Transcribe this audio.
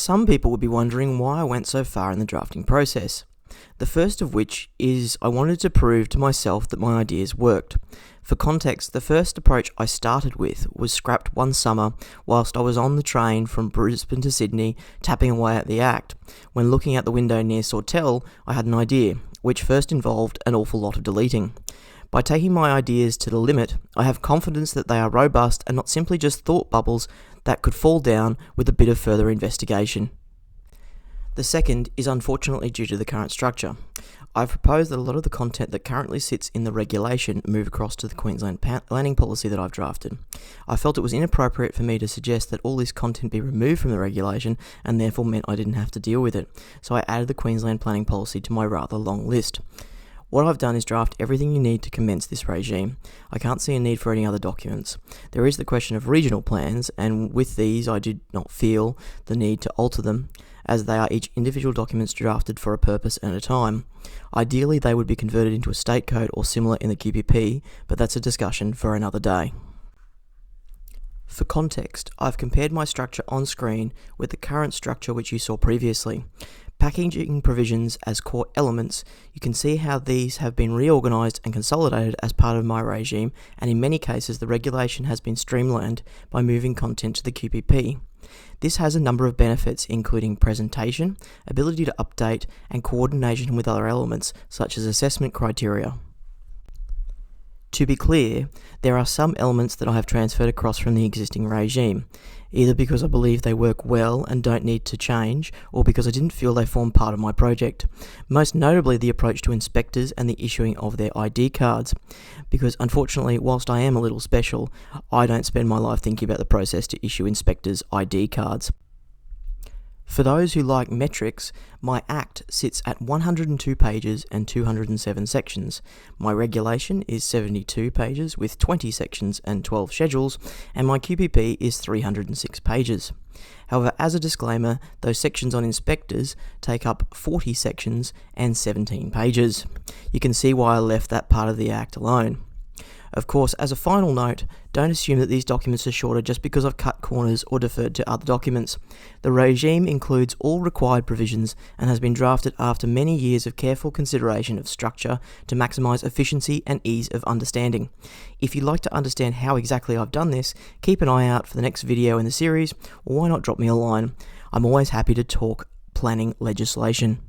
Some people would be wondering why I went so far in the drafting process. The first of which is I wanted to prove to myself that my ideas worked. For context, the first approach I started with was scrapped one summer whilst I was on the train from Brisbane to Sydney tapping away at the act. When looking out the window near Sawtell, I had an idea, which first involved an awful lot of deleting. By taking my ideas to the limit, I have confidence that they are robust and not simply just thought bubbles that could fall down with a bit of further investigation. The second is unfortunately due to the current structure. I've proposed that a lot of the content that currently sits in the regulation move across to the Queensland planning policy that I've drafted. I felt it was inappropriate for me to suggest that all this content be removed from the regulation and therefore meant I didn't have to deal with it, so I added the Queensland planning policy to my rather long list. What I've done is draft everything you need to commence this regime. I can't see a need for any other documents. There is the question of regional plans, and with these I did not feel the need to alter them, as they are each individual documents drafted for a purpose and a time. Ideally they would be converted into a state code or similar in the QPP, but that's a discussion for another day. For context, I've compared my structure on screen with the current structure which you saw previously. Packaging provisions as core elements, you can see how these have been reorganised and consolidated as part of my regime, and in many cases the regulation has been streamlined by moving content to the QPP. This has a number of benefits, including presentation, ability to update, and coordination with other elements, such as assessment criteria. To be clear, there are some elements that I have transferred across from the existing regime, either because I believe they work well and don't need to change, or because I didn't feel they formed part of my project. Most notably the approach to inspectors and the issuing of their ID cards, because unfortunately, whilst I am a little special, I don't spend my life thinking about the process to issue inspectors ID cards. For those who like metrics, my Act sits at 102 pages and 207 sections. My regulation is 72 pages with 20 sections and 12 schedules, and my QPP is 306 pages. However, as a disclaimer, those sections on inspectors take up 40 sections and 17 pages. You can see why I left that part of the Act alone. Of course, as a final note, don't assume that these documents are shorter just because I've cut corners or deferred to other documents. The regime includes all required provisions and has been drafted after many years of careful consideration of structure to maximise efficiency and ease of understanding. If you'd like to understand how exactly I've done this, keep an eye out for the next video in the series, or why not drop me a line. I'm always happy to talk planning legislation.